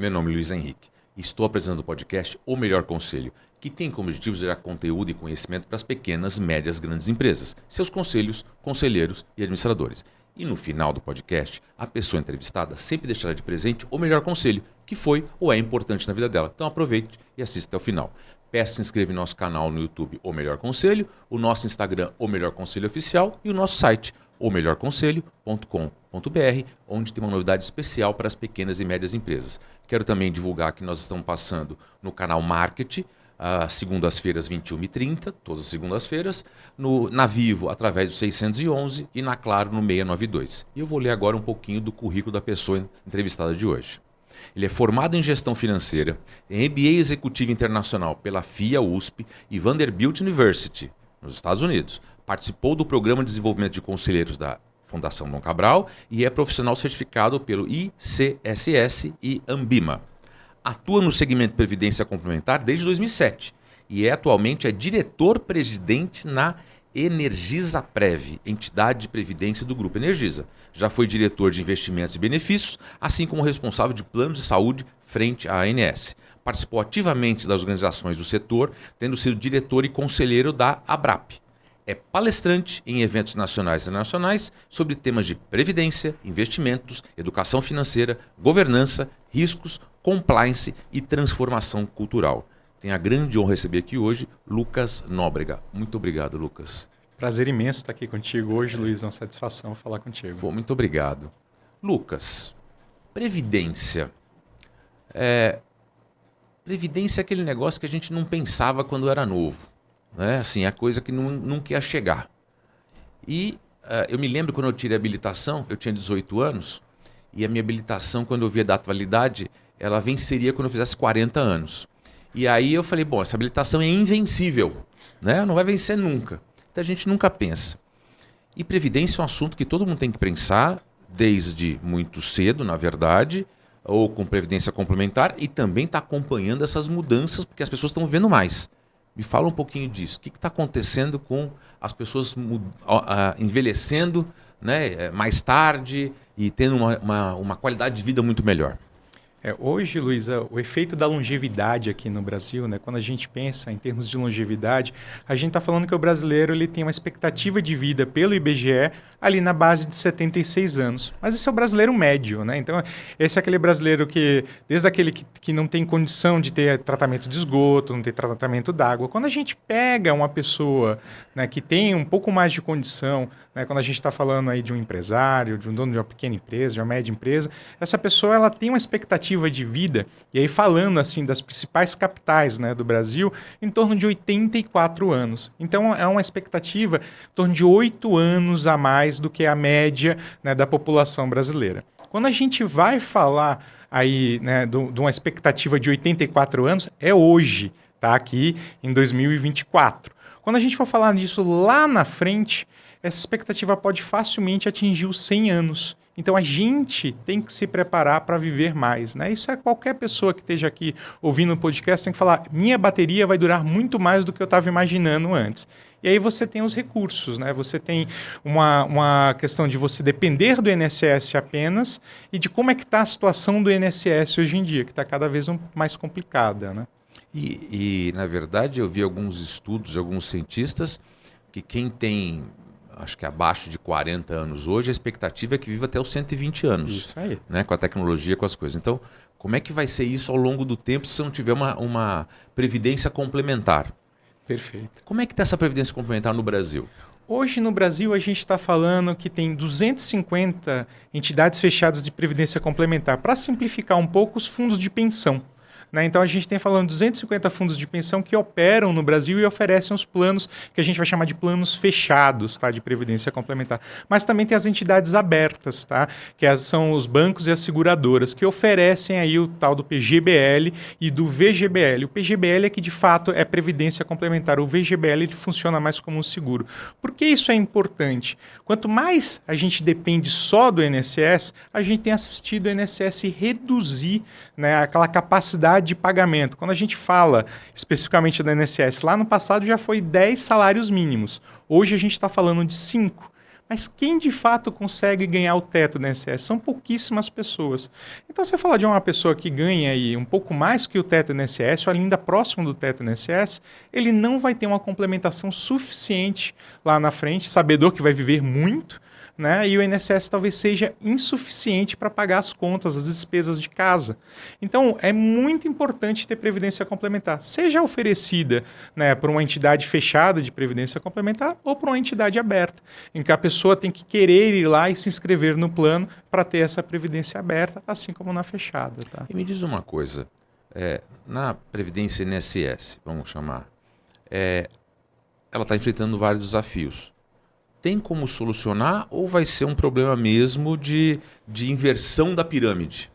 Meu nome é Luiz Henrique e estou apresentando o podcast O Melhor Conselho, que tem como objetivo gerar conteúdo e conhecimento para as pequenas, médias, grandes empresas, seus conselhos, conselheiros e administradores. E no final do podcast, a pessoa entrevistada sempre deixará de presente o melhor conselho que foi ou é importante na vida dela. Então aproveite e assista até o final. Peço que se inscreva no nosso canal no YouTube O Melhor Conselho, o nosso Instagram O Melhor Conselho Oficial e o nosso site omelhorconselho.com.br, onde tem uma novidade especial para as pequenas e médias empresas. Quero também divulgar que nós estamos passando no canal Marketing, segundas-feiras 21h30, todas as segundas-feiras, na Vivo através do 611 e na Claro no 692. E eu vou ler agora um pouquinho do currículo da pessoa entrevistada de hoje. Ele é formado em gestão financeira, em MBA executivo internacional pela FIA USP e Vanderbilt University, nos Estados Unidos. Participou do Programa de Desenvolvimento de Conselheiros da Fundação Dom Cabral e é profissional certificado pelo ICSS e Ambima. Atua no segmento de Previdência Complementar desde 2007 e atualmente diretor-presidente na Energisaprev, entidade de previdência do Grupo Energisa. Já foi diretor de investimentos e benefícios, assim como responsável de planos de saúde frente à ANS. Participou ativamente das organizações do setor, tendo sido diretor e conselheiro da ABRAP. É palestrante em eventos nacionais e internacionais sobre temas de previdência, investimentos, educação financeira, governança, riscos, compliance e transformação cultural. Tenho a grande honra de receber aqui hoje Lucas Nóbrega. Muito obrigado, Lucas. Prazer imenso estar aqui contigo hoje, Luiz. É uma satisfação falar contigo. Pô, muito obrigado. Lucas, previdência. Previdência é aquele negócio que a gente não pensava quando era novo. Né? Assim, é a coisa que nunca ia chegar. E eu me lembro quando eu tirei a habilitação, eu tinha 18 anos, e a minha habilitação, quando eu vi a data de validade, ela venceria quando eu fizesse 40 anos. E aí eu falei, bom, essa habilitação é invencível, né? Não vai vencer nunca. Então a gente nunca pensa. E previdência é um assunto que todo mundo tem que pensar, desde muito cedo, na verdade, ou com previdência complementar, e também está acompanhando essas mudanças, porque as pessoas estão vendo mais. Me fala um pouquinho disso. O que está acontecendo com as pessoas envelhecendo, né, mais tarde e tendo uma qualidade de vida muito melhor? Hoje, Luiz, o efeito da longevidade aqui no Brasil, né, quando a gente pensa em termos de longevidade, a gente está falando que o brasileiro ele tem uma expectativa de vida pelo IBGE ali na base de 76 anos. Mas esse é o brasileiro médio, né? Então, esse é aquele brasileiro que, desde aquele que não tem condição de ter tratamento de esgoto, não ter tratamento d'água. Quando a gente pega uma pessoa, né, que tem um pouco mais de condição, né, quando a gente está falando aí de um empresário, de um dono de uma pequena empresa, de uma média empresa, essa pessoa ela tem uma expectativa de vida, e aí falando assim das principais capitais, né, do Brasil, em torno de 84 anos. Então é uma expectativa em torno de 8 anos a mais do que a média, né, da população brasileira. Quando a gente vai falar aí, né, de uma expectativa de 84 anos, é hoje, tá? Aqui em 2024. Quando a gente for falar disso lá na frente, essa expectativa pode facilmente atingir os 100 anos. Então, a gente tem que se preparar para viver mais, né? Isso é qualquer pessoa que esteja aqui ouvindo o podcast tem que falar, minha bateria vai durar muito mais do que eu estava imaginando antes. E aí você tem os recursos, né? Você tem uma questão de você depender do INSS apenas e de como é que está a situação do INSS hoje em dia, que está cada vez mais complicada, né? E, na verdade, eu vi alguns estudos de alguns cientistas que quem tem, acho que abaixo de 40 anos hoje, a expectativa é que viva até os 120 anos. Isso aí. Né, com a tecnologia, com as coisas. Então, como é que vai ser isso ao longo do tempo se não tiver uma previdência complementar? Perfeito. Como é que está essa previdência complementar no Brasil? Hoje no Brasil a gente está falando que tem 250 entidades fechadas de previdência complementar. Para simplificar um pouco, os fundos de pensão. Né? Então a gente tem falando 250 fundos de pensão que operam no Brasil e oferecem os planos que a gente vai chamar de planos fechados, tá? De previdência complementar. Mas também tem as entidades abertas, tá? Que são os bancos e as seguradoras, que oferecem aí o tal do PGBL e do VGBL. O PGBL é que de fato é previdência complementar. O VGBL ele funciona mais como um seguro. Por que isso é importante? Quanto mais a gente depende só do INSS, a gente tem assistido o INSS reduzir, né, aquela capacidade de pagamento. Quando a gente fala especificamente do INSS, lá no passado já foi 10 salários mínimos. Hoje a gente está falando de 5. Mas quem de fato consegue ganhar o teto do INSS? São pouquíssimas pessoas. Então, você fala de uma pessoa que ganha aí um pouco mais que o teto do INSS, ou ainda próximo do teto do INSS, ele não vai ter uma complementação suficiente lá na frente, sabedor que vai viver muito, né? E o INSS talvez seja insuficiente para pagar as contas, as despesas de casa. Então, é muito importante ter previdência complementar, seja oferecida, né, por uma entidade fechada de previdência complementar ou por uma entidade aberta, em que a pessoa tem que querer ir lá e se inscrever no plano para ter essa previdência aberta, assim como na fechada. Tá? E me diz uma coisa, na Previdência INSS, vamos chamar, ela está enfrentando vários desafios. Tem como solucionar ou vai ser um problema mesmo de inversão da pirâmide?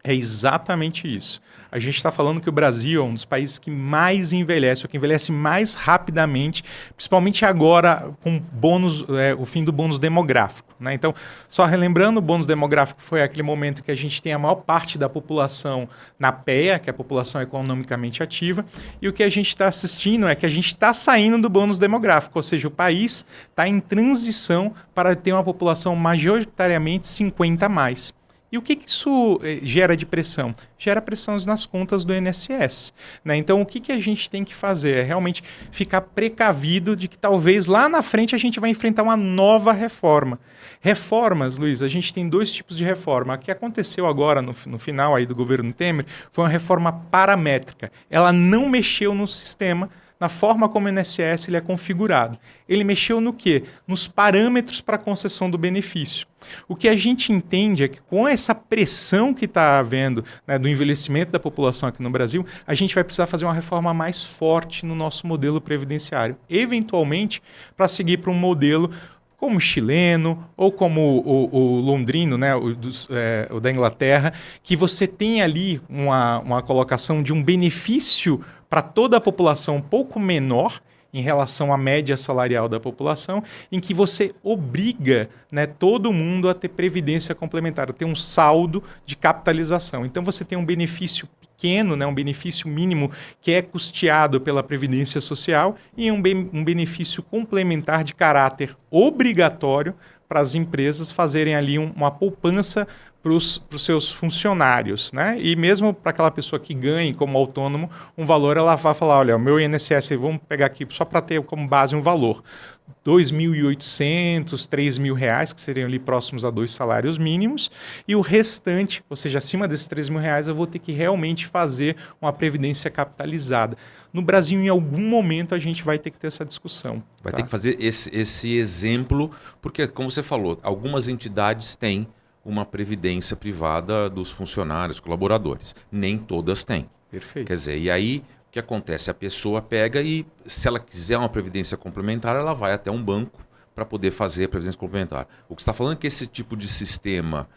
É exatamente isso. A gente está falando que o Brasil é um dos países que mais envelhece, ou que envelhece mais rapidamente, principalmente agora com bônus, o fim do bônus demográfico. Né? Então, só relembrando, o bônus demográfico foi aquele momento que a gente tem a maior parte da população na PEA, que é a população economicamente ativa, e o que a gente está assistindo é que a gente está saindo do bônus demográfico, ou seja, o país está em transição para ter uma população majoritariamente 50 a mais. E o que isso gera de pressão? Gera pressões nas contas do INSS. Né? Então, o que a gente tem que fazer? É realmente ficar precavido de que talvez lá na frente a gente vai enfrentar uma nova reforma. Reformas, Luiz, a gente tem dois tipos de reforma. A que aconteceu agora no final aí do governo Temer foi uma reforma paramétrica. Ela não mexeu no sistema, na forma como o INSS ele é configurado. Ele mexeu no quê? Nos parâmetros para a concessão do benefício. O que a gente entende é que com essa pressão que está havendo, né, do envelhecimento da população aqui no Brasil, a gente vai precisar fazer uma reforma mais forte no nosso modelo previdenciário, eventualmente para seguir para um modelo como o chileno ou como o londrino, né, o da Inglaterra, que você tem ali uma colocação de um benefício para toda a população um pouco menor em relação à média salarial da população, em que você obriga, né, todo mundo a ter previdência complementar, a ter um saldo de capitalização. Então você tem um benefício pequeno, né, um benefício mínimo que é custeado pela Previdência Social e um benefício complementar de caráter obrigatório para as empresas fazerem ali uma poupança para os seus funcionários, né? E mesmo para aquela pessoa que ganhe como autônomo um valor, ela vai falar, olha, o meu INSS, vamos pegar aqui só para ter como base um valor, R$ 2.800, R$ 3.000, que seriam ali próximos a 2 salários mínimos, e o restante, ou seja, acima desses R$ 3.000, eu vou ter que realmente fazer uma previdência capitalizada. No Brasil, em algum momento, a gente vai ter que ter essa discussão. Vai ter que fazer esse exemplo, porque, como você falou, algumas entidades têm uma previdência privada dos funcionários, colaboradores. Nem todas têm. Perfeito. Quer dizer, e aí o que acontece? A pessoa pega e, se ela quiser uma previdência complementar, ela vai até um banco para poder fazer a previdência complementar. O que você está falando é que esse tipo de sistema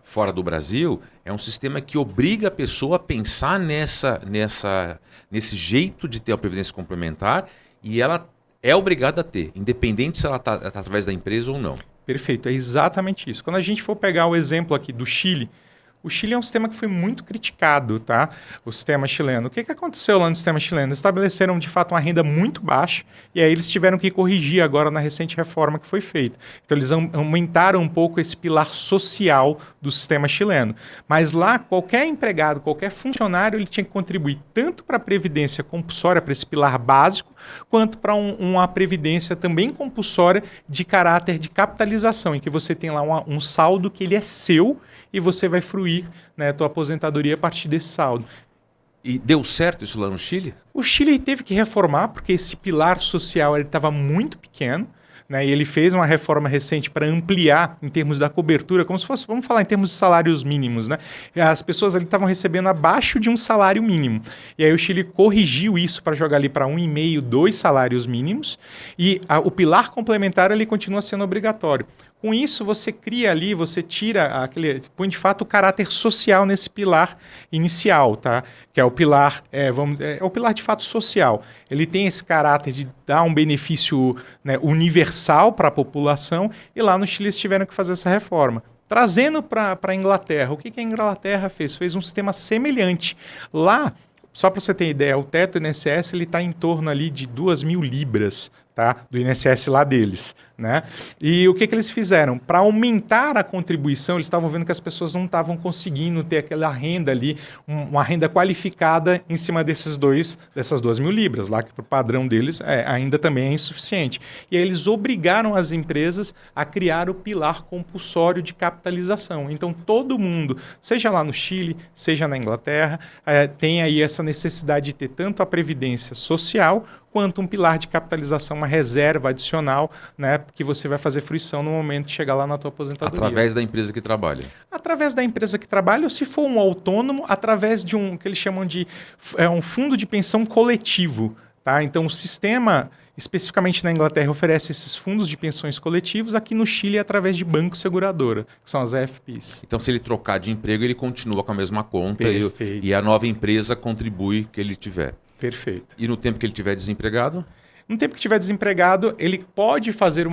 fora do Brasil é um sistema que obriga a pessoa a pensar nesse jeito de ter a previdência complementar e ela é obrigada a ter, independente se ela está através da empresa ou não. Perfeito, é exatamente isso. Quando a gente for pegar o exemplo aqui do Chile, o Chile é um sistema que foi muito criticado, tá? O sistema chileno. O que aconteceu lá no sistema chileno? Eles estabeleceram, de fato, uma renda muito baixa e aí eles tiveram que corrigir agora na recente reforma que foi feita. Então, eles aumentaram um pouco esse pilar social do sistema chileno. Mas lá, qualquer empregado, qualquer funcionário, ele tinha que contribuir tanto para a previdência compulsória, para esse pilar básico, quanto para uma previdência também compulsória de caráter de capitalização, em que você tem lá um saldo que ele é seu e você vai fruir, né, a tua aposentadoria a partir desse saldo. E deu certo isso lá no Chile? O Chile teve que reformar, porque esse pilar social estava muito pequeno, né, e ele fez uma reforma recente para ampliar em termos da cobertura, como se fosse, vamos falar em termos de salários mínimos, né? As pessoas ali estavam recebendo abaixo de um salário mínimo. E aí o Chile corrigiu isso para jogar ali para 1,5, 2 salários mínimos, e o pilar complementar ele continua sendo obrigatório. Com isso, você cria ali, você tira põe de fato o caráter social nesse pilar inicial, tá? Que é o pilar, é o pilar de fato social. Ele tem esse caráter de dar um benefício, né, universal para a população, e lá no Chile eles tiveram que fazer essa reforma. Trazendo para a Inglaterra, o que a Inglaterra fez? Fez um sistema semelhante. Lá, só para você ter ideia, o teto INSS está em torno ali de 2.000 libras, tá? Do INSS lá deles, né? E o que eles fizeram? Para aumentar a contribuição, eles estavam vendo que as pessoas não estavam conseguindo ter aquela renda ali, uma renda qualificada em cima dessas 2.000 libras, lá que para o padrão deles ainda também é insuficiente. E aí eles obrigaram as empresas a criar o pilar compulsório de capitalização. Então todo mundo, seja lá no Chile, seja na Inglaterra, tem aí essa necessidade de ter tanto a previdência social quanto um pilar de capitalização, uma reserva adicional, né, que você vai fazer fruição no momento de chegar lá na tua aposentadoria. Através da empresa que trabalha? Através da empresa que trabalha, ou se for um autônomo, através de um que eles chamam de um fundo de pensão coletivo. Tá? Então, o sistema, especificamente na Inglaterra, oferece esses fundos de pensões coletivos, aqui no Chile é através de banco seguradora, que são as AFPs. Então, se ele trocar de emprego, ele continua com a mesma conta e a nova empresa contribui que ele tiver. Perfeito. E no tempo que ele estiver desempregado? No tempo que estiver desempregado, ele pode fazer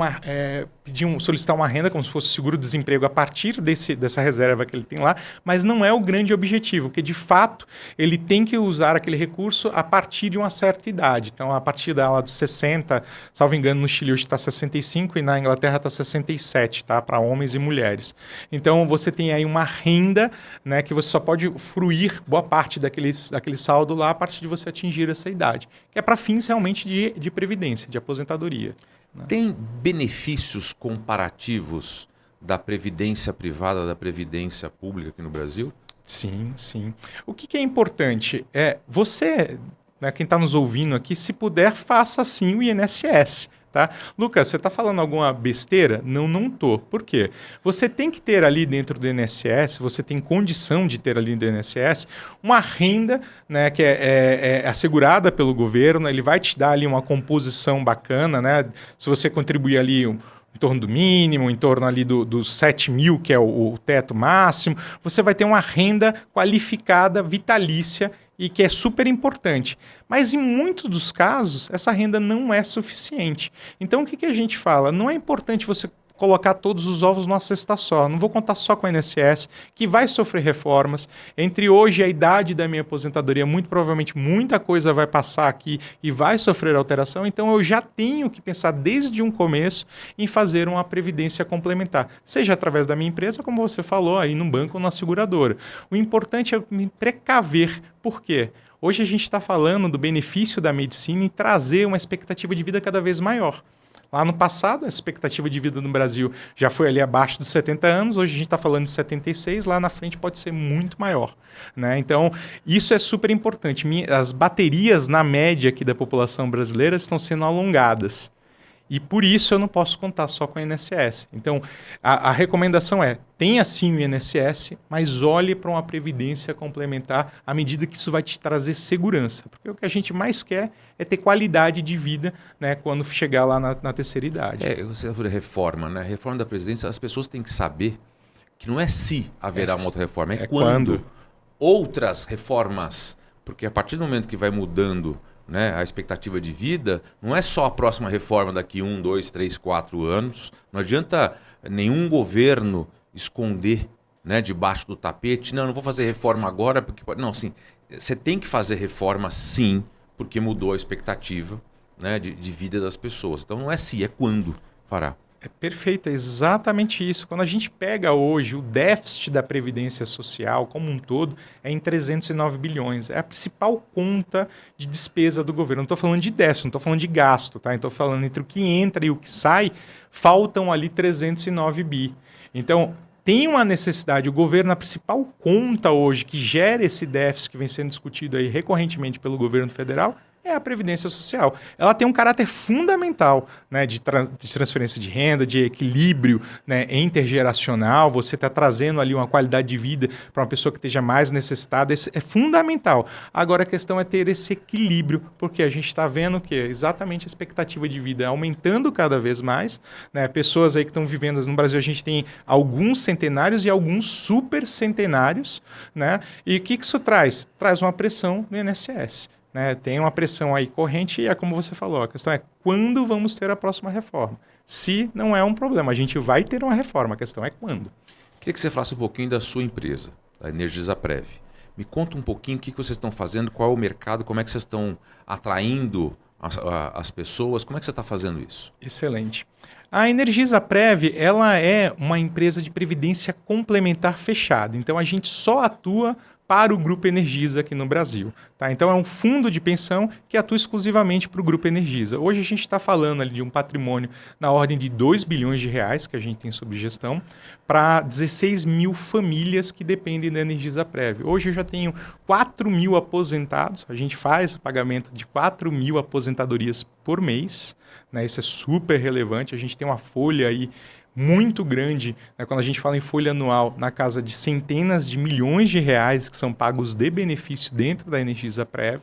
solicitar uma renda, como se fosse seguro-desemprego, a partir dessa reserva que ele tem lá, mas não é o grande objetivo, porque de fato ele tem que usar aquele recurso a partir de uma certa idade. Então, a partir dela dos 60, salvo engano, no Chile hoje está 65 e na Inglaterra está 67, tá? Para homens e mulheres. Então, você tem aí uma renda, né, que você só pode fruir boa parte daquele saldo lá a partir de você atingir essa idade, que é para fins realmente de previdência, de aposentadoria. Né? Tem benefícios comparativos da previdência privada da previdência pública aqui no Brasil? Sim, sim. O que é importante é você, né, quem está nos ouvindo aqui, se puder, faça sim o INSS. Tá? Lucas, você está falando alguma besteira? Não estou. Por quê? Você tem que ter ali dentro do INSS, você tem condição de ter ali dentro do INSS, uma renda, né, que é assegurada pelo governo, ele vai te dar ali uma composição bacana, né? Se você contribuir ali em torno do mínimo, em torno ali dos 7 mil, que é o teto máximo, você vai ter uma renda qualificada, vitalícia, e que é super importante. Mas em muitos dos casos, essa renda não é suficiente. Então, o que a gente fala? Não é importante você colocar todos os ovos numa cesta só. Não vou contar só com a INSS, que vai sofrer reformas. Entre hoje e a idade da minha aposentadoria, muito provavelmente muita coisa vai passar aqui e vai sofrer alteração. Então, eu já tenho que pensar desde um começo em fazer uma previdência complementar. Seja através da minha empresa, como você falou, aí no banco ou na seguradora. O importante é me precaver. Por quê? Hoje a gente está falando do benefício da medicina e trazer uma expectativa de vida cada vez maior. Lá no passado, a expectativa de vida no Brasil já foi ali abaixo dos 70 anos, hoje a gente está falando de 76, lá na frente pode ser muito maior. Né? Então, isso é super importante. As baterias, na média aqui da população brasileira, estão sendo alongadas. E por isso eu não posso contar só com a INSS. Então, a recomendação é, tenha sim o INSS, mas olhe para uma previdência complementar à medida que isso vai te trazer segurança. Porque o que a gente mais quer é ter qualidade de vida, né, quando chegar lá na terceira idade. Você falou de reforma, né? Reforma da Previdência, as pessoas têm que saber que não é se haverá uma outra reforma, é quando. Outras reformas, porque a partir do momento que vai mudando, né, a expectativa de vida, não é só a próxima reforma daqui 1, 2, 3, 4 anos. Não adianta nenhum governo esconder, né, debaixo do tapete. Não vou fazer reforma agora, porque... Não, sim, você tem que fazer reforma sim, porque mudou a expectativa, né, de vida das pessoas. Então não é se, é quando fará. É perfeito, é exatamente isso. Quando a gente pega hoje o déficit da Previdência Social como um todo, é em 309 bilhões. É a principal conta de despesa do governo. Não estou falando de déficit, não estou falando de gasto, tá? Estou falando entre o que entra e o que sai, faltam ali 309 bi. Então, tem uma necessidade, o governo, a principal conta hoje que gera esse déficit que vem sendo discutido aí recorrentemente pelo governo federal, é a Previdência Social. Ela tem um caráter fundamental, né, de transferência de renda, de equilíbrio, né, intergeracional, você está trazendo ali uma qualidade de vida para uma pessoa que esteja mais necessitada, isso é fundamental. Agora a questão é ter esse equilíbrio, porque a gente está vendo que exatamente a expectativa de vida aumentando cada vez mais, né, pessoas aí que estão vivendo no Brasil, a gente tem alguns centenários e alguns super centenários, né, e o que isso traz? Traz uma pressão no INSS. Né, tem uma pressão aí corrente e é como você falou, a questão é quando vamos ter a próxima reforma. Se não é um problema, a gente vai ter uma reforma, a questão é quando. Queria que você falasse um pouquinho da sua empresa, da Energisaprev. Me conta um pouquinho o que vocês estão fazendo, qual é o mercado, como é que vocês estão atraindo as pessoas? Como é que você está fazendo isso? Excelente. A Energisaprev, ela é uma empresa de previdência complementar fechada. Então, a gente só atua para o Grupo Energisa aqui no Brasil. Tá? Então, é um fundo de pensão que atua exclusivamente para o Grupo Energisa. Hoje, a gente está falando ali de um patrimônio na ordem de 2 bilhões de reais que a gente tem sob gestão para 16 mil famílias que dependem da Energisaprev. Hoje, eu já tenho 4 mil aposentados. A gente faz o pagamento de 4 mil aposentadorias por mês. Né? Isso é super relevante. A gente tem uma folha aí muito grande, né, quando a gente fala em folha anual, na casa de centenas de milhões de reais que são pagos de benefício dentro da Energisaprev,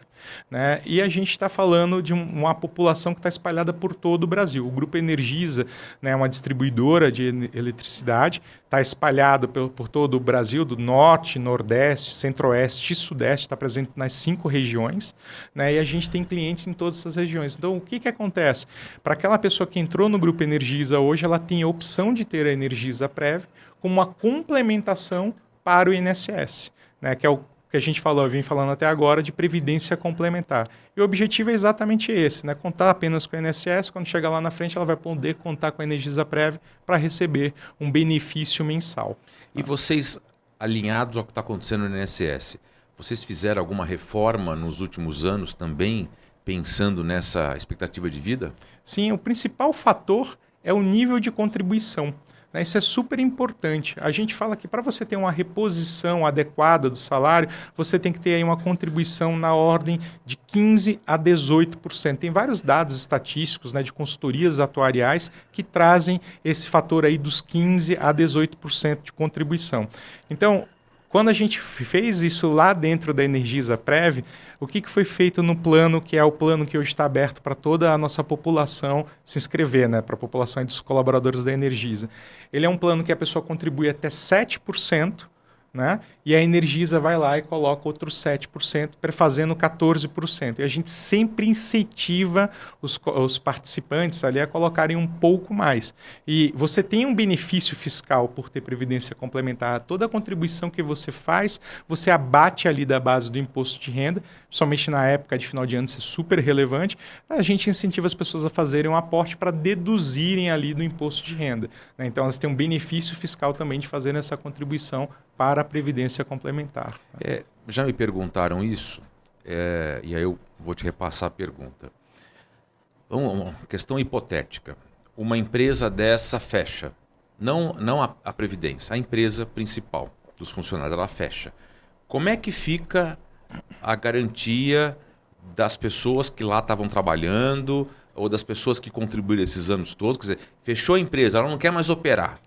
né, e a gente está falando de uma população que está espalhada por todo o Brasil. O Grupo Energisa, né, é uma distribuidora de eletricidade, está espalhado por todo o Brasil, do norte, nordeste, centro-oeste e sudeste, está presente nas 5 regiões, né, e a gente tem clientes em todas essas regiões. Então, o que acontece? Para aquela pessoa que entrou no Grupo Energisa hoje, ela tem a opção de ter a Energisaprev como uma complementação para o INSS, né, que é o que a gente vem falando até agora, de previdência complementar. E o objetivo é exatamente esse, né? Contar apenas com o INSS, quando chegar lá na frente ela vai poder contar com a Energisaprev para receber um benefício mensal. E vocês, alinhados ao que está acontecendo no INSS, vocês fizeram alguma reforma nos últimos anos também, pensando nessa expectativa de vida? Sim, o principal fator é o nível de contribuição. Isso é super importante. A gente fala que para você ter uma reposição adequada do salário, você tem que ter aí uma contribuição na ordem de 15% a 18%. Tem vários dados estatísticos, né, de consultorias atuariais que trazem esse fator aí dos 15% a 18% de contribuição. Então, quando a gente fez isso lá dentro da Energisaprev, o que foi feito no plano, que é o plano que hoje está aberto para toda a nossa população se inscrever, né, para a população dos colaboradores da Energisa? Ele é um plano que a pessoa contribui até 7%, né? E a Energisa vai lá e coloca outros 7%, fazendo 14%. E a gente sempre incentiva os participantes ali a colocarem um pouco mais. E você tem um benefício fiscal por ter previdência complementar. Toda a contribuição que você faz, você abate ali da base do imposto de renda, somente na época de final de ano isso é super relevante. A gente incentiva as pessoas a fazerem um aporte para deduzirem ali do imposto de renda, né? Então elas têm um benefício fiscal também de fazer essa contribuição para a previdência complementar. Já me perguntaram isso, e aí eu vou te repassar a pergunta. Uma questão hipotética. Uma empresa dessa fecha, não a previdência, a empresa principal dos funcionários, ela fecha. Como é que fica a garantia das pessoas que lá estavam trabalhando ou das pessoas que contribuíram esses anos todos? Quer dizer, fechou a empresa, ela não quer mais operar.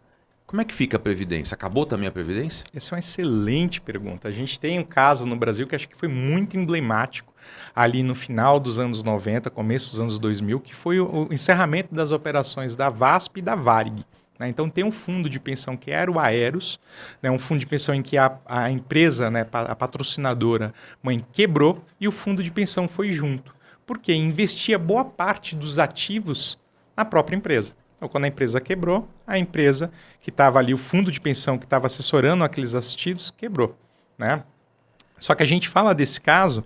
Como é que fica a Previdência? Acabou também a Previdência? Essa é uma excelente pergunta. A gente tem um caso no Brasil que acho que foi muito emblemático ali no final dos anos 90, começo dos anos 2000, que foi o encerramento das operações da VASP e da Varig. Então tem um fundo de pensão que era o Aeros, né, um fundo de pensão em que a empresa, né, a patrocinadora mãe quebrou e o fundo de pensão foi junto. Porque investia boa parte dos ativos na própria empresa. Então, quando a empresa quebrou, a empresa que estava ali, o fundo de pensão que estava assessorando aqueles assistidos, quebrou, né? Só que a gente fala desse caso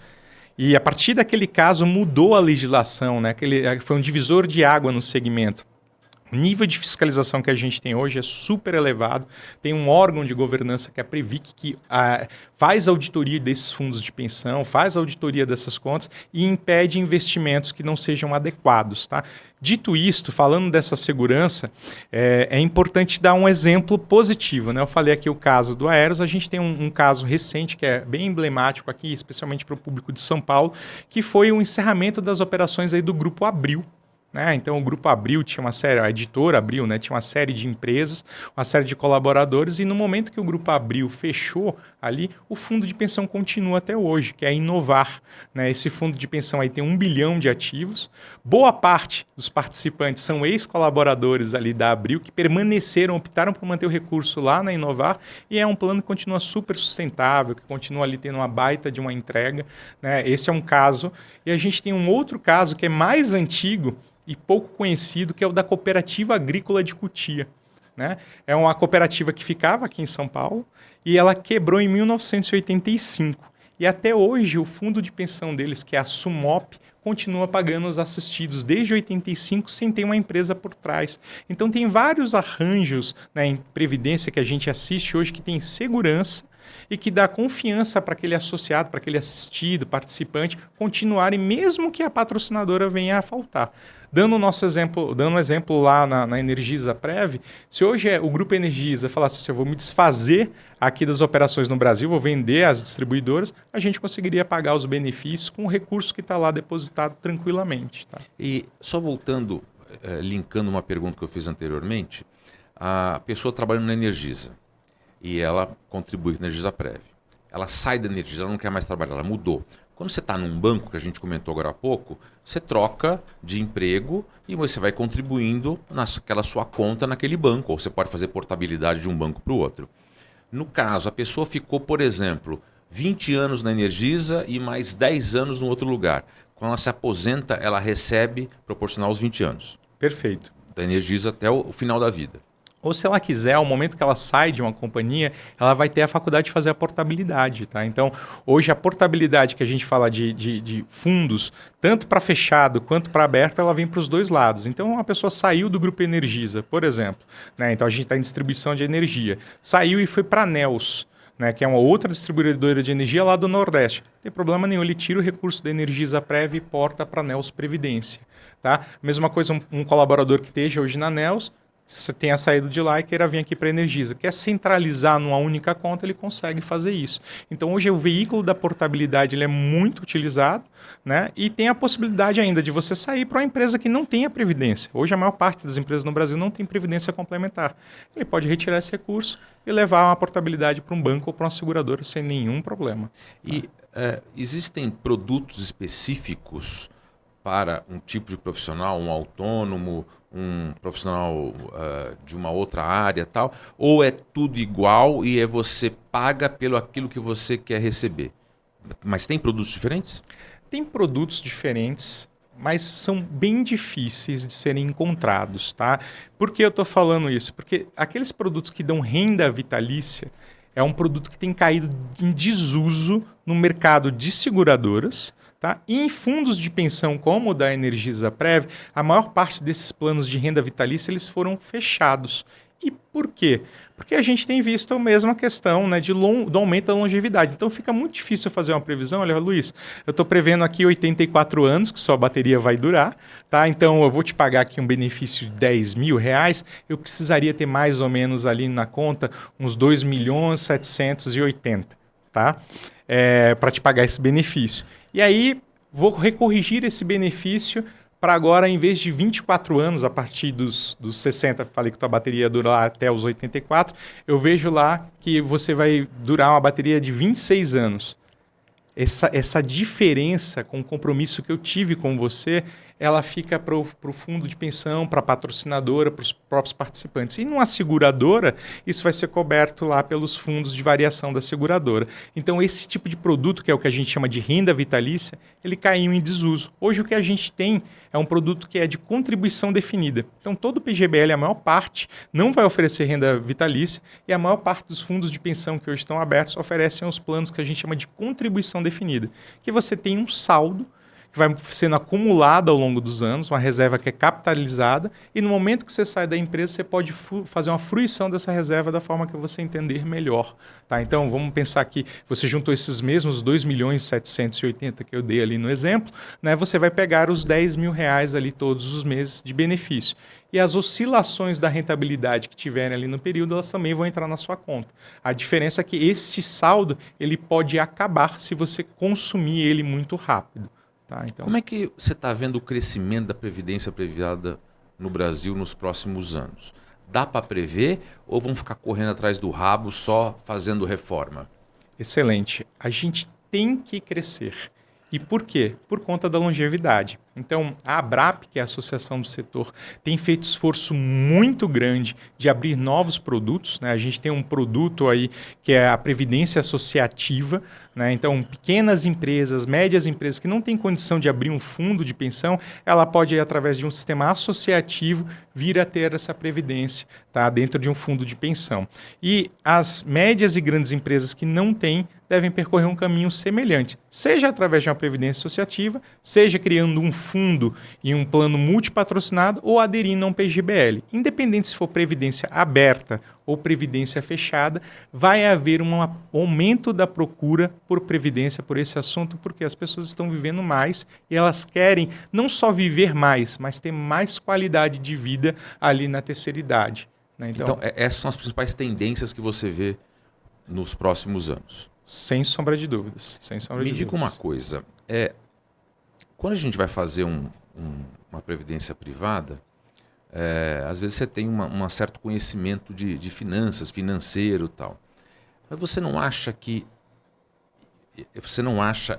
e a partir daquele caso mudou a legislação, né? Foi um divisor de água no segmento. O nível de fiscalização que a gente tem hoje é super elevado. Tem um órgão de governança que é a Previc, que faz auditoria desses fundos de pensão, faz auditoria dessas contas e impede investimentos que não sejam adequados. Tá? Dito isto, falando dessa segurança, é importante dar um exemplo positivo. Né? Eu falei aqui o caso do Aeros, a gente tem um caso recente que é bem emblemático aqui, especialmente para o público de São Paulo, que foi o encerramento das operações aí do Grupo Abril. Então, o Grupo Abril tinha uma série, a editora Abril, né, tinha uma série de empresas, uma série de colaboradores, e no momento que o Grupo Abril fechou ali, o fundo de pensão continua até hoje, que é a Inovar. Né? Esse fundo de pensão aí tem 1 bilhão de ativos. Boa parte dos participantes são ex-colaboradores ali da Abril, que permaneceram, optaram por manter o recurso lá na Inovar, e é um plano que continua super sustentável, que continua ali tendo uma baita de uma entrega. Né? Esse é um caso. E a gente tem um outro caso que é mais antigo, e pouco conhecido, que é o da Cooperativa Agrícola de Cotia. Né? É uma cooperativa que ficava aqui em São Paulo e ela quebrou em 1985. E até hoje o fundo de pensão deles, que é a Sumop, continua pagando os assistidos desde 85 sem ter uma empresa por trás. Então tem vários arranjos, né, em previdência que a gente assiste hoje que tem segurança e que dá confiança para aquele associado, para aquele assistido, participante, continuarem mesmo que a patrocinadora venha a faltar. Dando um exemplo lá na Energisa Prev, se hoje o Grupo Energisa falasse assim, eu vou me desfazer aqui das operações no Brasil, vou vender às distribuidoras, a gente conseguiria pagar os benefícios com o recurso que está lá depositado tranquilamente. Tá? E só voltando, linkando uma pergunta que eu fiz anteriormente, a pessoa trabalhando na Energisa e ela contribui com a Energisa Prev. Ela sai da Energisa, ela não quer mais trabalhar, ela mudou. Quando você está num banco, que a gente comentou agora há pouco, você troca de emprego e você vai contribuindo naquela sua conta naquele banco. Ou você pode fazer portabilidade de um banco para o outro. No caso, a pessoa ficou, por exemplo, 20 anos na Energisa e mais 10 anos no outro lugar. Quando ela se aposenta, ela recebe proporcional aos 20 anos. Perfeito. Da Energisa até o final da vida. Ou se ela quiser, ao momento que ela sai de uma companhia, ela vai ter a faculdade de fazer a portabilidade. Tá? Então, hoje a portabilidade que a gente fala de fundos, tanto para fechado quanto para aberto, ela vem para os dois lados. Então, uma pessoa saiu do Grupo Energisa, por exemplo. Né? Então, a gente está em distribuição de energia. Saiu e foi para a Neos, né? Que é uma outra distribuidora de energia lá do Nordeste. Não tem problema nenhum, ele tira o recurso da Energisa Prev e porta para a Neos Previdência. Tá? Mesma coisa, um colaborador que esteja hoje na Neos, se você tenha saído de lá e queira vir aqui para a Energisa, quer centralizar numa única conta, ele consegue fazer isso. Então, hoje, o veículo da portabilidade ele é muito utilizado, né? E tem a possibilidade ainda de você sair para uma empresa que não tenha previdência. Hoje, a maior parte das empresas no Brasil não tem previdência complementar. Ele pode retirar esse recurso e levar uma portabilidade para um banco ou para uma seguradora sem nenhum problema. E existem produtos específicos para um tipo de profissional, um autônomo, um profissional de uma outra área tal, ou é tudo igual e você paga pelo aquilo que você quer receber? Mas tem produtos diferentes? Tem produtos diferentes, mas são bem difíceis de serem encontrados. Tá? Por que eu estou falando isso? Porque aqueles produtos que dão renda vitalícia é um produto que tem caído em desuso no mercado de seguradoras. Tá? E em fundos de pensão como o da Energisa Prev, a maior parte desses planos de renda vitalícia eles foram fechados. E por quê? Porque a gente tem visto a mesma questão, né, do aumento da longevidade. Então fica muito difícil fazer uma previsão. Olha, Luiz, eu estou prevendo aqui 84 anos que sua bateria vai durar. Tá? Então eu vou te pagar aqui um benefício de R$10.000. Eu precisaria ter mais ou menos ali na conta uns 2.780.000. Tá? Para te pagar esse benefício. E aí, vou recorrigir esse benefício para agora, em vez de 24 anos, a partir dos 60, falei que tua bateria durar até os 84, eu vejo lá que você vai durar uma bateria de 26 anos. Essa diferença com o compromisso que eu tive com você, ela fica para o fundo de pensão, para a patrocinadora, para os próprios participantes. E numa seguradora, isso vai ser coberto lá pelos fundos de variação da seguradora. Então, esse tipo de produto, que é o que a gente chama de renda vitalícia, ele caiu em desuso. Hoje, o que a gente tem é um produto que é de contribuição definida. Então, todo o PGBL, a maior parte, não vai oferecer renda vitalícia e a maior parte dos fundos de pensão que hoje estão abertos oferecem os planos que a gente chama de contribuição definida, que você tem um saldo que vai sendo acumulado ao longo dos anos, uma reserva que é capitalizada, e no momento que você sai da empresa, você pode fazer uma fruição dessa reserva da forma que você entender melhor. Tá? Então, vamos pensar que você juntou esses mesmos 2.780.000 que eu dei ali no exemplo, né? Você vai pegar os R$10.000 ali todos os meses de benefício. E as oscilações da rentabilidade que tiverem ali no período, elas também vão entrar na sua conta. A diferença é que esse saldo ele pode acabar se você consumir ele muito rápido. Tá, então... Como é que você está vendo o crescimento da previdência privada no Brasil nos próximos anos? Dá para prever ou vão ficar correndo atrás do rabo só fazendo reforma? Excelente. A gente tem que crescer. E por quê? Por conta da longevidade. Então, a ABRAP, que é a associação do setor, tem feito esforço muito grande de abrir novos produtos, né? A gente tem um produto aí que é a Previdência Associativa, né? Então, pequenas empresas, médias empresas que não têm condição de abrir um fundo de pensão, ela pode, através de um sistema associativo, vir a ter essa previdência, tá? Dentro de um fundo de pensão. E as médias e grandes empresas que não têm devem percorrer um caminho semelhante, seja através de uma previdência associativa, seja criando um fundo e um plano multipatrocinado ou aderindo a um PGBL. Independente se for previdência aberta ou previdência fechada, vai haver um aumento da procura por previdência por esse assunto, porque as pessoas estão vivendo mais e elas querem não só viver mais, mas ter mais qualidade de vida ali na terceira idade, né? Então, essas são as principais tendências que você vê nos próximos anos. Sem sombra de dúvidas. Me diga uma coisa, quando a gente vai fazer uma previdência privada, às vezes você tem um certo conhecimento de finanças, financeiro e tal. Mas você não acha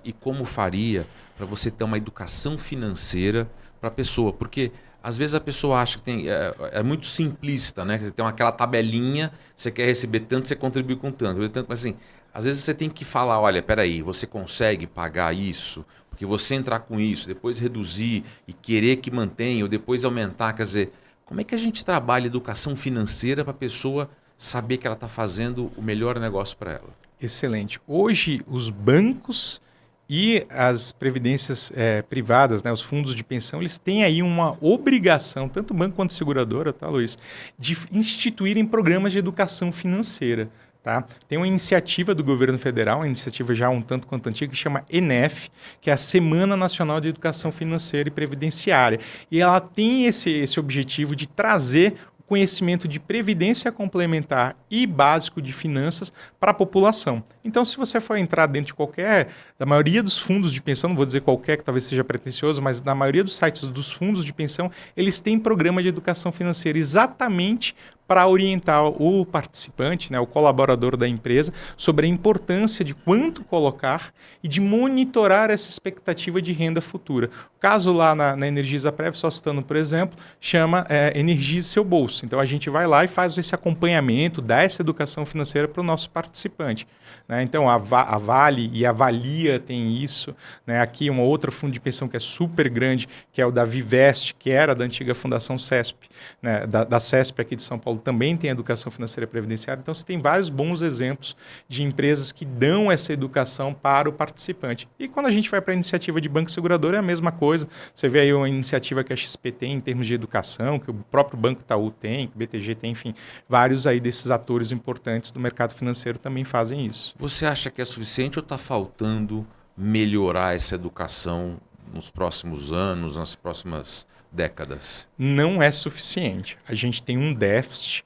e como faria para você ter uma educação financeira para a pessoa? Porque às vezes a pessoa acha que é muito simplista, né? Você tem aquela tabelinha, você quer receber tanto, você contribui com tanto, mas assim, às vezes você tem que falar, olha, peraí, você consegue pagar isso? Porque você entrar com isso, depois reduzir e querer que mantenha, ou depois aumentar, quer dizer, como é que a gente trabalha educação financeira para a pessoa saber que ela está fazendo o melhor negócio para ela? Excelente. Hoje, os bancos e as previdências privadas, né, os fundos de pensão, eles têm aí uma obrigação, tanto banco quanto seguradora, tá, Luiz, de instituírem programas de educação financeira. Tá? Tem uma iniciativa do governo federal, uma iniciativa já um tanto quanto antiga, que chama ENEF, que é a Semana Nacional de Educação Financeira e Previdenciária. E ela tem esse objetivo de trazer conhecimento de previdência complementar e básico de finanças para a população. Então, se você for entrar dentro de da maioria dos fundos de pensão, não vou dizer qualquer que talvez seja pretensioso, mas na maioria dos sites dos fundos de pensão, eles têm programa de educação financeira exatamente para orientar o participante, né, o colaborador da empresa, sobre a importância de quanto colocar e de monitorar essa expectativa de renda futura. O caso lá na Energisa Prev, só citando por exemplo, chama Energize Seu Bolso. Então a gente vai lá e faz esse acompanhamento, dá essa educação financeira para o nosso participante, né? Então a Vale e a Valia tem isso, né? Aqui um outro fundo de pensão que é super grande, que é o da Vivest, que era da antiga Fundação CESP, né? da CESP aqui de São Paulo, também tem educação financeira previdenciária. Então você tem vários bons exemplos de empresas que dão essa educação para o participante. E quando a gente vai para a iniciativa de banco segurador, é a mesma coisa. Você vê aí uma iniciativa que a XP tem em termos de educação, que o próprio Banco Itaú tem, que o BTG tem, enfim, vários aí desses atores importantes do mercado financeiro também fazem isso. Você acha que é suficiente ou está faltando melhorar essa educação nos próximos anos, nas próximas décadas? Não é suficiente. A gente tem um déficit,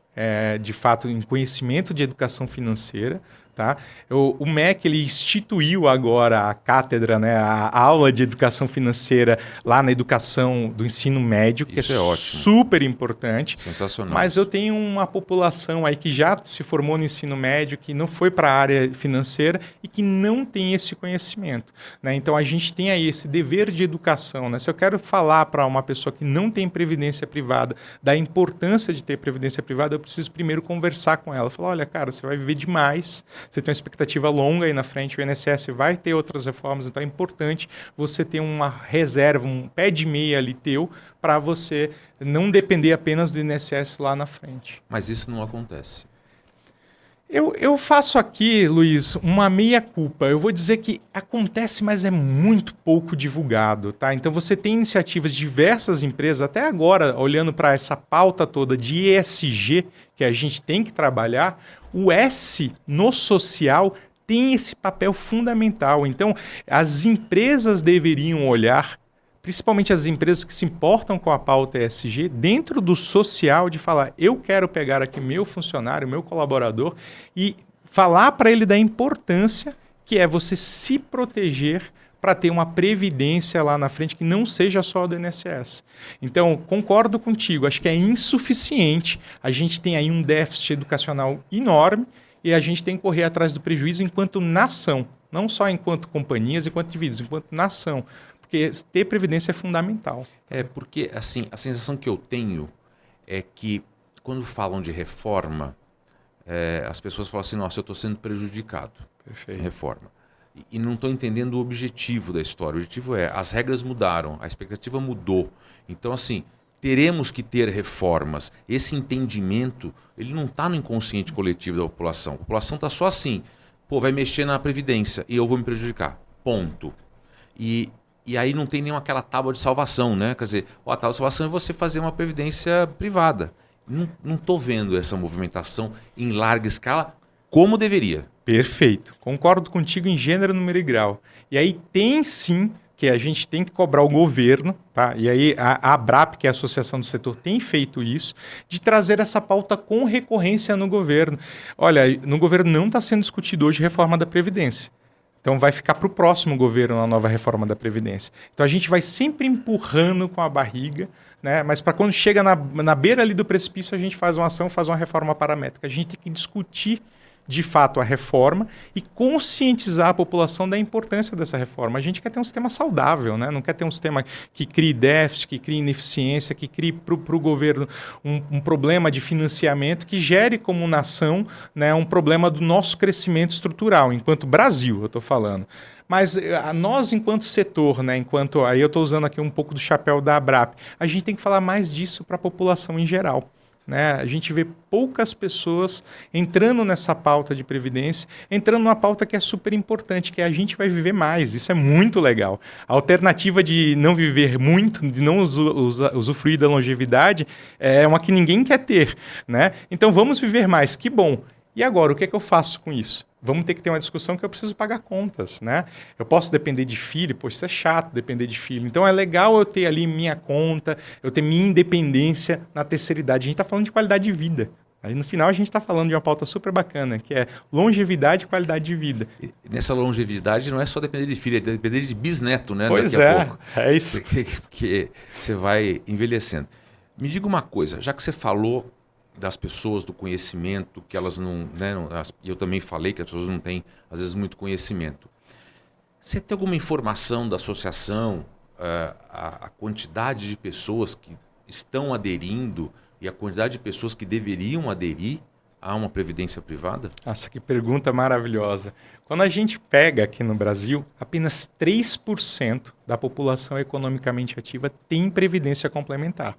de fato, em conhecimento de educação financeira. Tá? O MEC ele instituiu agora a cátedra, né, a aula de educação financeira lá na educação do ensino médio, que Isso é ótimo. Super importante. Sensacional. Mas eu tenho uma população aí que já se formou no ensino médio, que não foi para a área financeira e que não tem esse conhecimento, né? Então a gente tem aí esse dever de educação, né? Se eu quero falar para uma pessoa que não tem previdência privada da importância de ter previdência privada, eu preciso primeiro conversar com ela. Falar, olha, cara, você vai viver demais. Você tem uma expectativa longa aí na frente, o INSS vai ter outras reformas, então é importante você ter uma reserva, um pé de meia ali teu, para você não depender apenas do INSS lá na frente. Mas isso não acontece. Eu faço aqui, Luiz, uma meia-culpa. Eu vou dizer que acontece, mas é muito pouco divulgado, tá? Então você tem iniciativas de diversas empresas, até agora, olhando para essa pauta toda de ESG que a gente tem que trabalhar, o S no social tem esse papel fundamental. Então, as empresas deveriam olhar, principalmente as empresas que se importam com a pauta ESG, dentro do social, de falar, eu quero pegar aqui meu funcionário, meu colaborador, e falar para ele da importância que é você se proteger para ter uma previdência lá na frente que não seja só do INSS. Então, concordo contigo, acho que é insuficiente, a gente tem aí um déficit educacional enorme e a gente tem que correr atrás do prejuízo enquanto nação, não só enquanto companhias, enquanto indivíduos, enquanto nação. porque ter previdência é fundamental. Porque assim, a sensação que eu tenho é que quando falam de reforma, as pessoas falam assim, nossa, eu estou sendo prejudicado. Perfeito. Reforma. E não estou entendendo o objetivo da história. O objetivo as regras mudaram, a expectativa mudou. Então, assim, teremos que ter reformas. Esse entendimento, ele não está no inconsciente coletivo da população. A população está só assim, vai mexer na Previdência e eu vou me prejudicar. Ponto. E aí não tem nenhuma aquela tábua de salvação, né? Quer dizer, a tábua de salvação é você fazer uma previdência privada. Não estou vendo essa movimentação em larga escala como deveria. Perfeito. Concordo contigo em gênero, número e grau. E aí tem sim que a gente tem que cobrar o governo, tá? E aí a ABRAP, que é a Associação do Setor, tem feito isso, de trazer essa pauta com recorrência no governo. Olha, no governo não está sendo discutido hoje reforma da Previdência. Então vai ficar para o próximo governo a nova reforma da Previdência. Então a gente vai sempre empurrando com a barriga, né? Mas para quando chega na beira ali do precipício, a gente faz uma ação, faz uma reforma paramétrica. A gente tem que discutir de fato a reforma e conscientizar a população da importância dessa reforma. A gente quer ter um sistema saudável, né? Não quer ter um sistema que crie déficit, que crie ineficiência, que crie para o governo um problema de financiamento que gere como nação, né, um problema do nosso crescimento estrutural, enquanto Brasil, eu estou falando. Mas nós, enquanto setor, né, aí eu estou usando aqui um pouco do chapéu da ABRAP, a gente tem que falar mais disso para a população em geral. Né? A gente vê poucas pessoas entrando nessa pauta de previdência, entrando numa pauta que é super importante, que é a gente vai viver mais. Isso é muito legal. A alternativa de não viver muito, de não usufruir da longevidade, é uma que ninguém quer ter. Né? Então vamos viver mais, que bom. E agora, o que é que eu faço com isso? Vamos ter que ter uma discussão que eu preciso pagar contas, né? Eu posso depender de filho, poxa, isso é chato depender de filho. Então é legal eu ter ali minha conta, eu ter minha independência na terceira idade. A gente está falando de qualidade de vida. Aí no final a gente está falando de uma pauta super bacana, que é longevidade e qualidade de vida. E nessa longevidade não é só depender de filho, é depender de bisneto, né? Pois daqui a pouco. É isso. Porque você vai envelhecendo. Me diga uma coisa, já que você falou das pessoas, do conhecimento, que elas não... Né, eu também falei que as pessoas não têm, às vezes, muito conhecimento. Você tem alguma informação da associação, a quantidade de pessoas que estão aderindo e a quantidade de pessoas que deveriam aderir a uma previdência privada? Nossa, que pergunta maravilhosa. Quando a gente pega aqui no Brasil, apenas 3% da população economicamente ativa tem previdência complementar.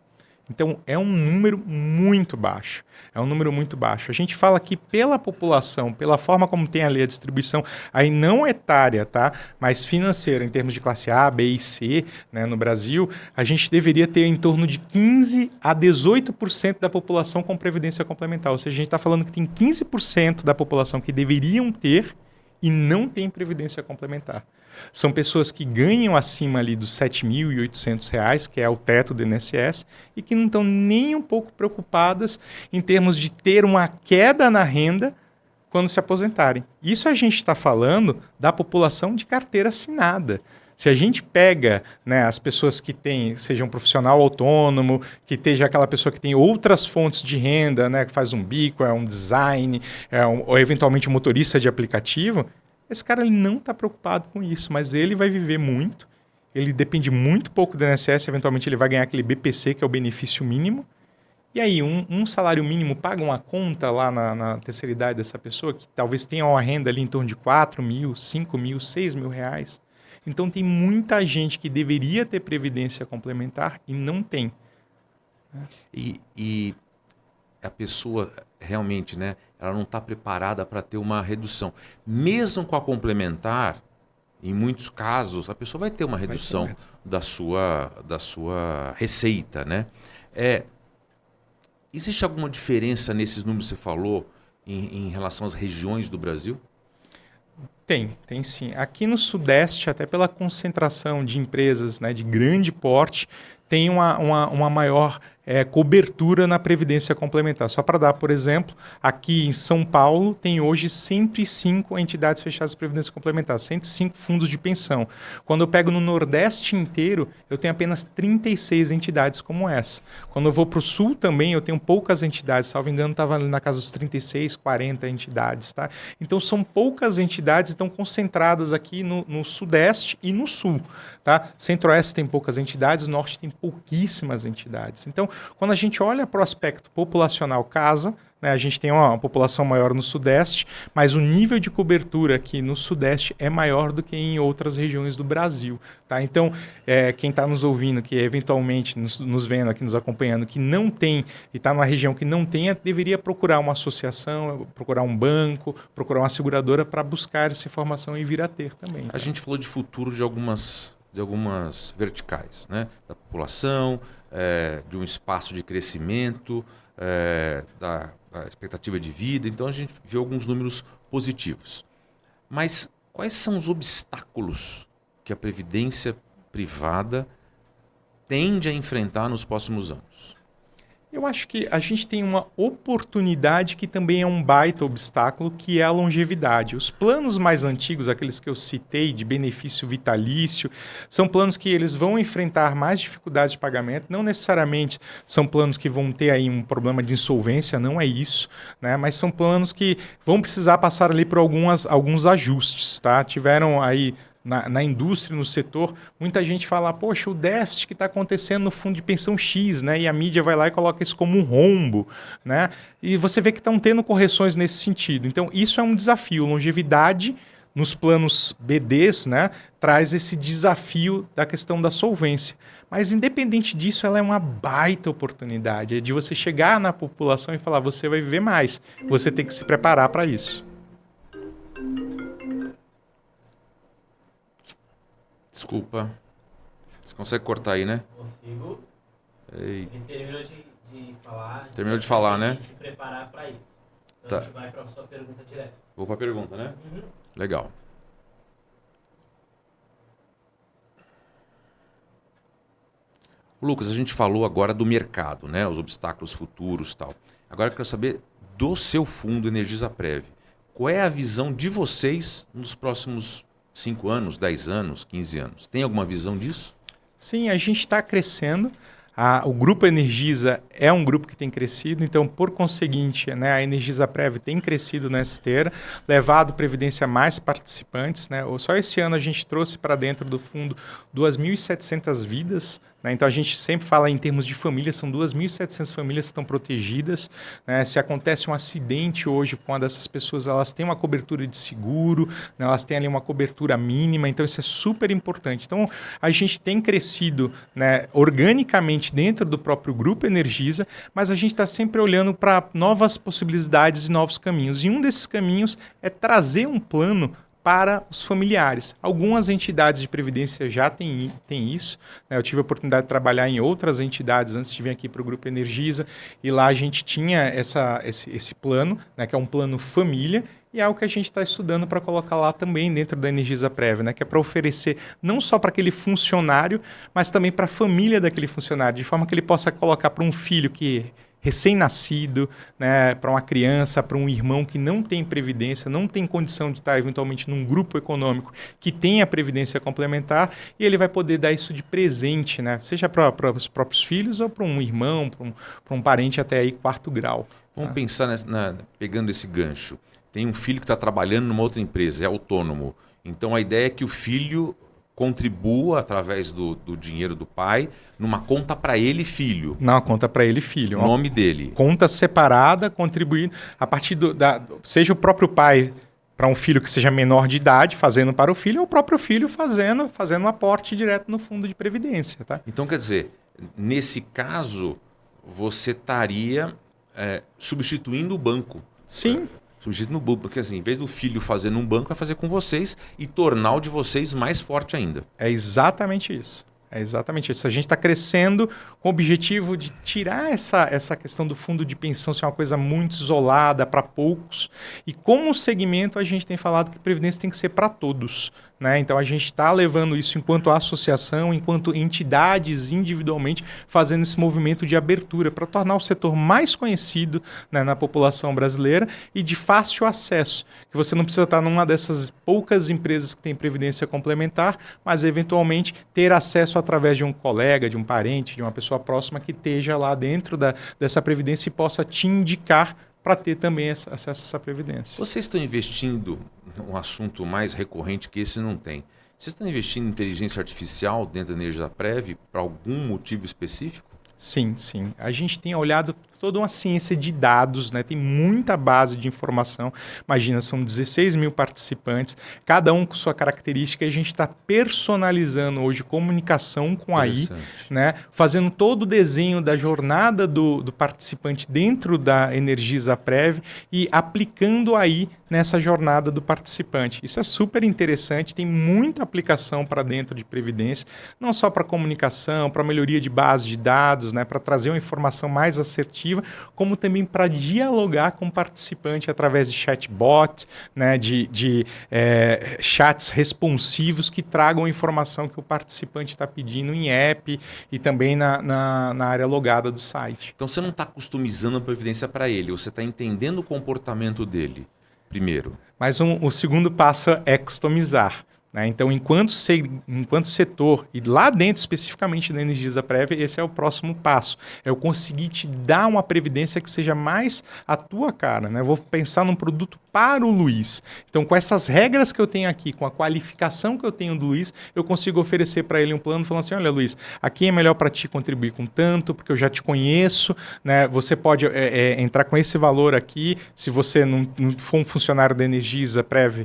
Então, é um número muito baixo. É um número muito baixo. A gente fala que pela população, pela forma como tem ali a distribuição, aí não etária, tá? Mas financeira, em termos de classe A, B e C, né, no Brasil, a gente deveria ter em torno de 15% a 18% da população com previdência complementar. Ou seja, a gente está falando que tem 15% da população que deveriam ter e não tem previdência complementar. São pessoas que ganham acima ali dos R$ 7.800, que é o teto do INSS, e que não estão nem um pouco preocupadas em termos de ter uma queda na renda quando se aposentarem. Isso a gente está falando da população de carteira assinada. Se a gente pega, né, as pessoas que têm, seja um profissional autônomo, que esteja aquela pessoa que tem outras fontes de renda, né, que faz um bico, é um design, ou eventualmente um motorista de aplicativo, esse cara ele não está preocupado com isso, mas ele vai viver muito, ele depende muito pouco do INSS, eventualmente ele vai ganhar aquele BPC, que é o benefício mínimo, e aí um salário mínimo paga uma conta lá na terceira idade dessa pessoa, que talvez tenha uma renda ali em torno de 4 mil, 5 mil, 6 mil reais. Então tem muita gente que deveria ter previdência complementar e não tem. E a pessoa realmente, né, ela não está preparada para ter uma redução. Mesmo com a complementar, em muitos casos, a pessoa vai ter uma redução da sua receita, né? Existe alguma diferença nesses números que você falou em relação às regiões do Brasil? Tem sim. Aqui no Sudeste, até pela concentração de empresas, né, de grande porte, tem uma maior cobertura na previdência complementar. Só para dar, por exemplo, aqui em São Paulo tem hoje 105 entidades fechadas de previdência complementar, 105 fundos de pensão. Quando eu pego no Nordeste inteiro, eu tenho apenas 36 entidades como essa. Quando eu vou para o Sul também, eu tenho poucas entidades, salvo engano, estava ali na casa dos 36, 40 entidades. Tá? Então são poucas entidades estão concentradas aqui no Sudeste e no Sul. Tá? Centro-Oeste tem poucas entidades, Norte tem pouquíssimas entidades. Então, quando a gente olha para o aspecto populacional casa, né, a gente tem uma população maior no Sudeste, mas o nível de cobertura aqui no Sudeste é maior do que em outras regiões do Brasil. Tá? Então, quem está nos ouvindo, que eventualmente nos vendo aqui, nos acompanhando, que não tem, e está numa região que não tenha, deveria procurar uma associação, procurar um banco, procurar uma seguradora para buscar essa informação e vir a ter também. Tá? A gente falou de futuro de algumas verticais, né? Da população, de um espaço de crescimento, da expectativa de vida. Então a gente viu alguns números positivos. Mas quais são os obstáculos que a previdência privada tende a enfrentar nos próximos anos? Eu acho que a gente tem uma oportunidade que também é um baita obstáculo, que é a longevidade. Os planos mais antigos, aqueles que eu citei de benefício vitalício, são planos que eles vão enfrentar mais dificuldades de pagamento. Não necessariamente são planos que vão ter aí um problema de insolvência, não é isso, né? Mas são planos que vão precisar passar ali por alguns ajustes. Tá? Tiveram aí na indústria, no setor, muita gente fala, poxa, o déficit que está acontecendo no fundo de pensão X, né? E a mídia vai lá e coloca isso como um rombo, né? E você vê que estão tendo correções nesse sentido. Então, isso é um desafio. Longevidade nos planos BDs, né, traz esse desafio da questão da solvência. Mas, independente disso, ela é uma baita oportunidade. É de você chegar na população e falar, você vai viver mais. Você tem que se preparar para isso. Desculpa. Você consegue cortar aí, né? Consigo. Ei. Ele terminou de falar. Terminou de falar, né? Se preparar para isso. Então Tá. a gente vai para a sua pergunta direta. Vou para a pergunta, né? Uhum. Legal. Lucas, a gente falou agora do mercado, né? Os obstáculos futuros e tal. Agora eu quero saber do seu fundo Energisaprev. Qual é a visão de vocês nos próximos 5 anos, 10 anos, 15 anos? Tem alguma visão disso? Sim, a gente está crescendo. O Grupo Energisa é um grupo que tem crescido, então, por conseguinte, né, a Energisaprev tem crescido nessa esteira, levado Previdência a mais participantes. Né? Só esse ano a gente trouxe para dentro do fundo 2.700 vidas. Né? Então, a gente sempre fala em termos de famílias, são 2.700 famílias que estão protegidas. Né? Se acontece um acidente hoje com uma dessas pessoas, elas têm uma cobertura de seguro, né? Elas têm ali uma cobertura mínima, então isso é super importante. Então, a gente tem crescido, né, organicamente dentro do próprio Grupo Energisa, mas a gente está sempre olhando para novas possibilidades e novos caminhos. E um desses caminhos é trazer um plano para os familiares. Algumas entidades de previdência já têm isso. Né? Eu tive a oportunidade de trabalhar em outras entidades antes de vir aqui para o Grupo Energisa, e lá a gente tinha esse plano, né, que é um plano família, e é algo que a gente está estudando para colocar lá também dentro da Energisaprev, né? Que é para oferecer não só para aquele funcionário, mas também para a família daquele funcionário, de forma que ele possa colocar para um filho que recém-nascido, né, para uma criança, para um irmão que não tem previdência, não tem condição de estar eventualmente num grupo econômico que tenha previdência complementar, e ele vai poder dar isso de presente, né, seja para os próprios filhos ou para um irmão, para um parente até aí 4º grau. Vamos pensar pegando esse gancho. Tem um filho que está trabalhando numa outra empresa, é autônomo. Então a ideia é que o filho contribua através do dinheiro do pai numa conta para ele filho. Não, conta para ele filho. O nome dele. Conta separada, contribuindo a partir seja o próprio pai para um filho que seja menor de idade, fazendo para o filho, ou o próprio filho fazendo um aporte direto no fundo de previdência. Tá? Então, quer dizer, nesse caso, você estaria substituindo o banco. Sim. Substituindo o banco, porque assim, em vez do filho fazer num banco, vai fazer com vocês e tornar o de vocês mais forte ainda. É exatamente isso. É exatamente isso. A gente está crescendo com o objetivo de tirar essa questão do fundo de pensão ser uma coisa muito isolada para poucos. E como segmento, a gente tem falado que previdência tem que ser para todos. Né? Então, a gente está levando isso enquanto associação, enquanto entidades individualmente, fazendo esse movimento de abertura para tornar o setor mais conhecido, né, na população brasileira e de fácil acesso. Que você não precisa estar numa dessas poucas empresas que tem previdência complementar, mas eventualmente ter acesso através de um colega, de um parente, de uma pessoa próxima que esteja lá dentro dessa previdência e possa te indicar para ter também acesso a essa previdência. Vocês estão investindo num assunto mais recorrente que esse não tem. Vocês estão investindo em inteligência artificial dentro da Energisaprev para algum motivo específico? Sim, sim. A gente tem olhado toda uma ciência de dados, né? Tem muita base de informação. Imagina, são 16 mil participantes, cada um com sua característica, e a gente está personalizando hoje comunicação com a AI, né? Fazendo todo o desenho da jornada do participante dentro da Energisaprev e aplicando a AI nessa jornada do participante. Isso é super interessante, tem muita aplicação para dentro de Previdência, não só para comunicação, para melhoria de base de dados, né? Para trazer uma informação mais assertiva, como também para dialogar com o participante através de chatbot, né, de chats responsivos que tragam a informação que o participante está pedindo em app e também na área logada do site. Então você não está customizando a previdência para ele, você está entendendo o comportamento dele primeiro. Mas o segundo passo é customizar. Então, enquanto setor, e lá dentro especificamente da Energisaprev, esse é o próximo passo. É eu conseguir te dar uma previdência que seja mais a tua cara. Né? Eu vou pensar num produto para o Luiz. Então, com essas regras que eu tenho aqui, com a qualificação que eu tenho do Luiz, eu consigo oferecer para ele um plano falando assim, olha, Luiz, aqui é melhor para ti contribuir com tanto, porque eu já te conheço, né? Você pode entrar com esse valor aqui. Se você não for um funcionário da Energisaprev,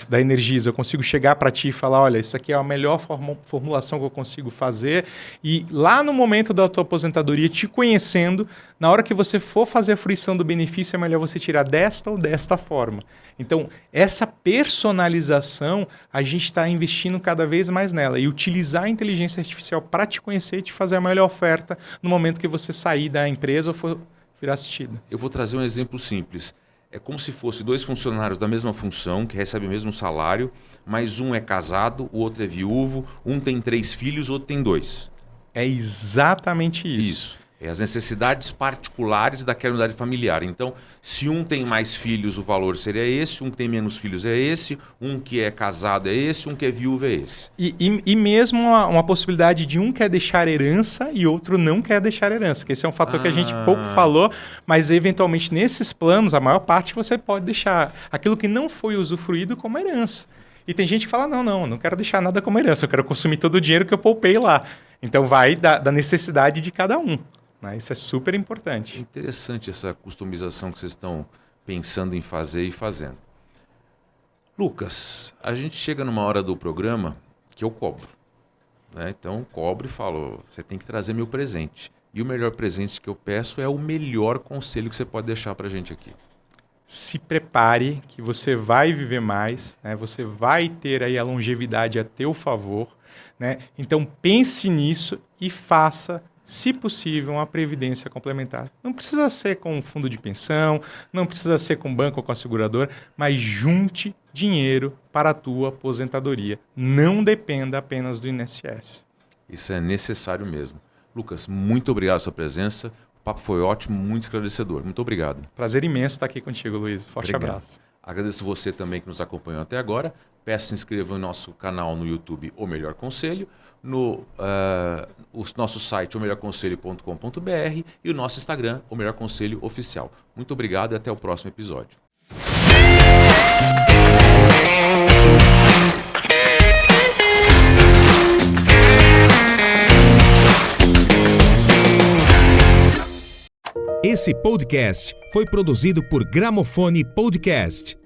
da Energisa, eu consigo chegar para ti e falar, olha, isso aqui é a melhor formulação que eu consigo fazer, e lá no momento da tua aposentadoria, te conhecendo, na hora que você for fazer a fruição do benefício, é melhor você tirar desta ou desta forma. Então, essa personalização, a gente está investindo cada vez mais nela, e utilizar a inteligência artificial para te conhecer e te fazer a melhor oferta no momento que você sair da empresa ou for virar assistido. Eu vou trazer um exemplo simples. É como se fosse dois funcionários da mesma função, que recebem o mesmo salário, mas um é casado, o outro é viúvo, um tem 3 filhos, o outro tem 2. É exatamente isso. É as necessidades particulares daquela unidade familiar. Então, se um tem mais filhos, o valor seria esse, um que tem menos filhos é esse, um que é casado é esse, um que é viúvo é esse. E mesmo uma possibilidade de um quer deixar herança e outro não quer deixar herança, que esse é um fator que a gente pouco falou, mas eventualmente nesses planos, a maior parte você pode deixar aquilo que não foi usufruído como herança. E tem gente que fala, não quero deixar nada como herança, eu quero consumir todo o dinheiro que eu poupei lá. Então vai da necessidade de cada um. Isso é super importante. É interessante essa customização que vocês estão pensando em fazer e fazendo. Lucas, a gente chega numa hora do programa que eu cobro. Né? Então, cobro e falo, você tem que trazer meu presente. E o melhor presente que eu peço é o melhor conselho que você pode deixar para a gente aqui. Se prepare que você vai viver mais, né? Você vai ter aí a longevidade a teu favor. Né? Então, pense nisso e faça, se possível, uma previdência complementar. Não precisa ser com um fundo de pensão, não precisa ser com banco ou com a seguradora, mas junte dinheiro para a tua aposentadoria. Não dependa apenas do INSS. Isso é necessário mesmo. Lucas, muito obrigado pela sua presença. O papo foi ótimo, muito esclarecedor. Muito obrigado. Prazer imenso estar aqui contigo, Luiz. Forte abraço. Agradeço você também que nos acompanhou até agora. Peço que se inscreva no nosso canal no YouTube, O Melhor Conselho, no nosso site, omelhorconselho.com.br, e o nosso Instagram, O Melhor Conselho Oficial. Muito obrigado e até o próximo episódio. Esse podcast foi produzido por Gramofone Podcast.